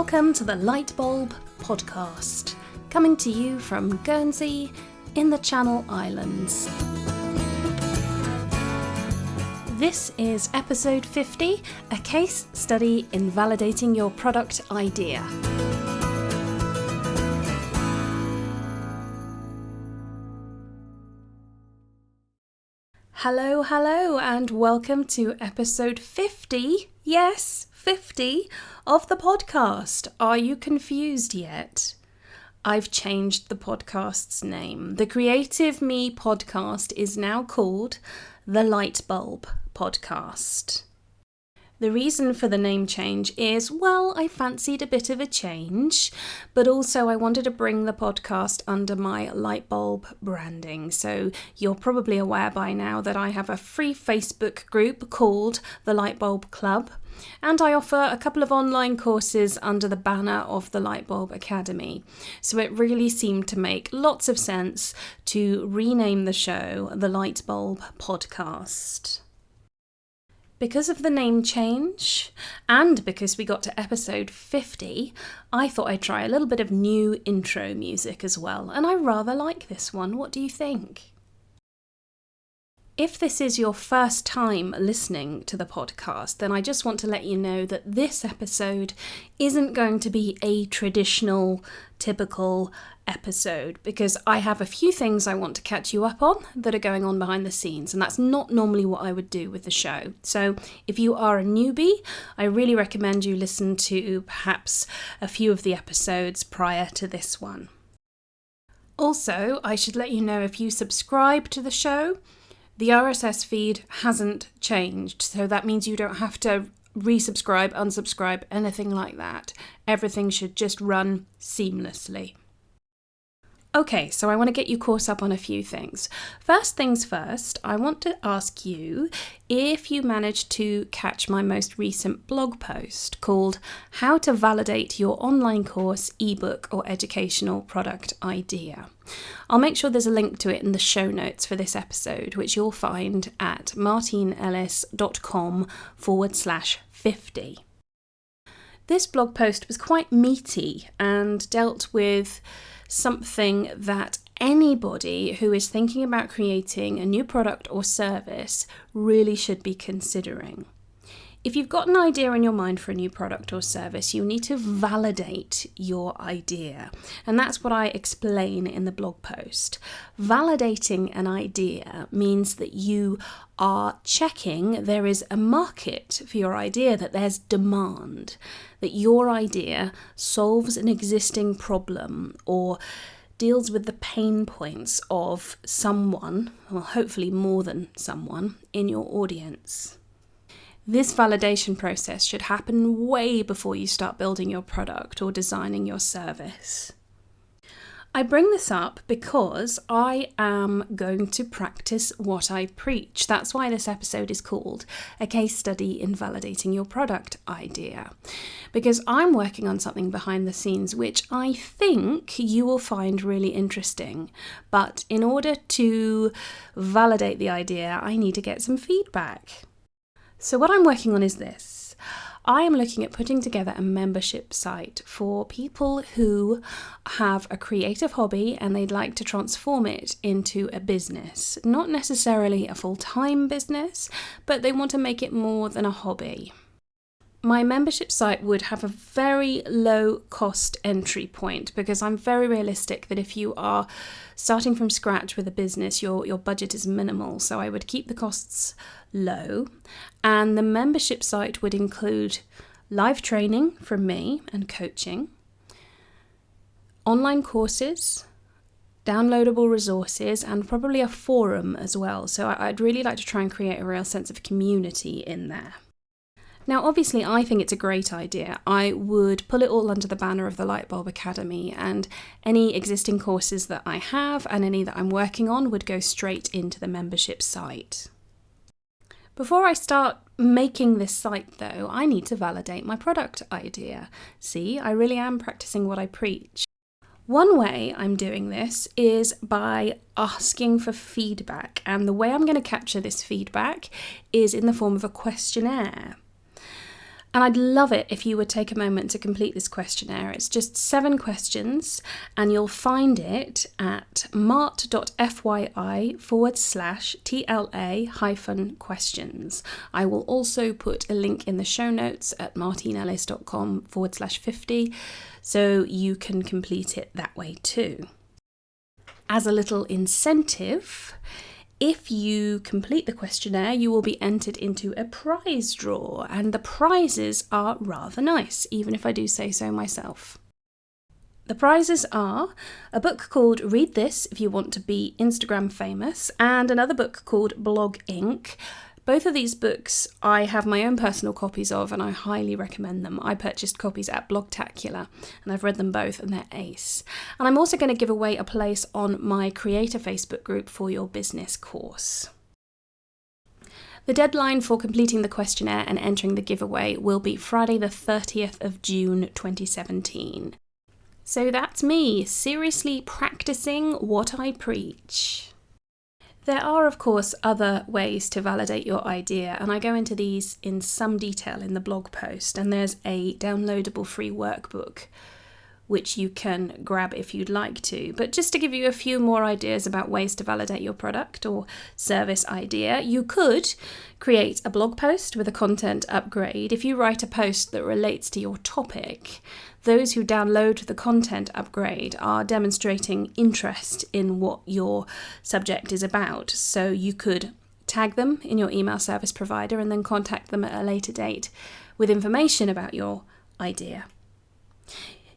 Welcome to the Lightbulb Podcast, coming to you from Guernsey in the Channel Islands. This is episode 50, a case study in validating your product idea. Hello, and welcome to episode 50. Yes, 50 of the podcast. Are you confused yet? I've changed the podcast's name. The Creative Me podcast is now called the Lightbulb Podcast. The reason for the name change is, well, I fancied a bit of a change, but also I wanted to bring the podcast under my Lightbulb branding. So you're probably aware by now that I have a free Facebook group called the Lightbulb Club, and I offer a couple of online courses under the banner of the Lightbulb Academy. So it really seemed to make lots of sense to rename the show the Lightbulb Podcast. Because of the name change, and because we got to episode 50, I thought I'd try a little bit of new intro music as well, and I rather like this one. What do you think? If this is your first time listening to the podcast, then I just want to let you know that this episode isn't going to be a traditional, typical episode, because I have a few things I want to catch you up on that are going on behind the scenes, and that's not normally what I would do with the show. So if you are a newbie, I really recommend you listen to perhaps a few of the episodes prior to this one. Also, I should let you know, if you subscribe to the show, the RSS feed hasn't changed, so that means you don't have to resubscribe, unsubscribe, anything like that. Everything should just run seamlessly. Okay, so I want to get you caught up on a few things. First things first, I want to ask you if you managed to catch my most recent blog post called How to Validate Your Online Course, Ebook or Educational Product Idea. I'll make sure there's a link to it in the show notes for this episode, which you'll find at martinellis.com/50. This blog post was quite meaty and dealt with something that anybody who is thinking about creating a new product or service really should be considering. If you've got an idea in your mind for a new product or service, you need to validate your idea. And that's what I explain in the blog post. Validating an idea means that you are checking there is a market for your idea, that there's demand, that your idea solves an existing problem or deals with the pain points of someone, well, hopefully more than someone, in your audience. This validation process should happen way before you start building your product or designing your service. I bring this up because I am going to practice what I preach. That's why this episode is called A Case Study in Validating Your Product Idea. Because I'm working on something behind the scenes which I think you will find really interesting. But in order to validate the idea, I need to get some feedback. So what I'm working on is this. I am looking at putting together a membership site for people who have a creative hobby and they'd like to transform it into a business. Not necessarily a full-time business, but they want to make it more than a hobby. My membership site would have a very low cost entry point because I'm very realistic that if you are starting from scratch with a business, your budget is minimal. So I would keep the costs low, and the membership site would include live training from me and coaching, online courses, downloadable resources, and probably a forum as well. So I'd really like to try and create a real sense of community in there. Now, obviously, I think it's a great idea. I would pull it all under the banner of the Lightbulb Academy, and any existing courses that I have and any that I'm working on would go straight into the membership site. Before I start making this site, though, I need to validate my product idea. See, I really am practicing what I preach. One way I'm doing this is by asking for feedback, and the way I'm going to capture this feedback is in the form of a questionnaire. And I'd love it if you would take a moment to complete this questionnaire. It's just 7 questions, and you'll find it at mart.fyi/TLA-questions. I will also put a link in the show notes at martinellis.com/50, so you can complete it that way too. As a little incentive, if you complete the questionnaire, you will be entered into a prize draw, and the prizes are rather nice, even if I do say so myself. The prizes are a book called Read This If You Want to Be Instagram Famous, and another book called Blog Inc. Both of these books I have my own personal copies of, and I highly recommend them. I purchased copies at Blogtacular, and I've read them both, and they're ace. And I'm also going to give away a place on my Creator Facebook group for your business course. The deadline for completing the questionnaire and entering the giveaway will be Friday the 30th of June 2017. So that's me, seriously practicing what I preach. There are, of course, other ways to validate your idea, and I go into these in some detail in the blog post, and there's a downloadable free workbook which you can grab if you'd like to. But just to give you a few more ideas about ways to validate your product or service idea, you could create a blog post with a content upgrade. If you write a post that relates to your topic, those who download the content upgrade are demonstrating interest in what your subject is about. So you could tag them in your email service provider and then contact them at a later date with information about your idea.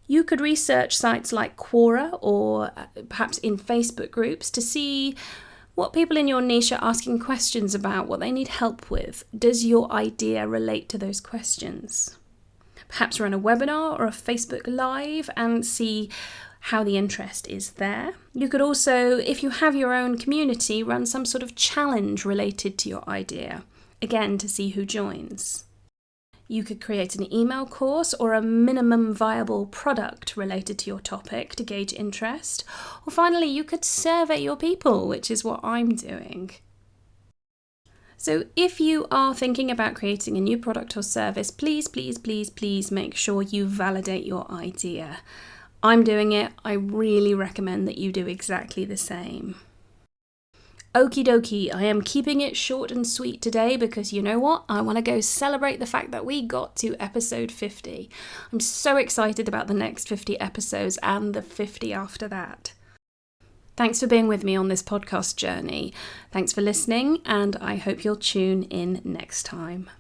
You could research sites like Quora or perhaps in Facebook groups to see what people in your niche are asking questions about, what they need help with. Does your idea relate to those questions? Perhaps run a webinar or a Facebook Live and see how the interest is there. You could also, if you have your own community, run some sort of challenge related to your idea, again to see who joins. You could create an email course or a minimum viable product related to your topic to gauge interest. Or finally, you could survey your people, which is what I'm doing. So if you are thinking about creating a new product or service, please make sure you validate your idea. I'm doing it. I really recommend that you do exactly the same. Okie dokie, I am keeping it short and sweet today because you know what? I want to go celebrate the fact that we got to episode 50. I'm so excited about the next 50 episodes and the 50 after that. Thanks for being with me on this podcast journey. Thanks for listening, and I hope you'll tune in next time.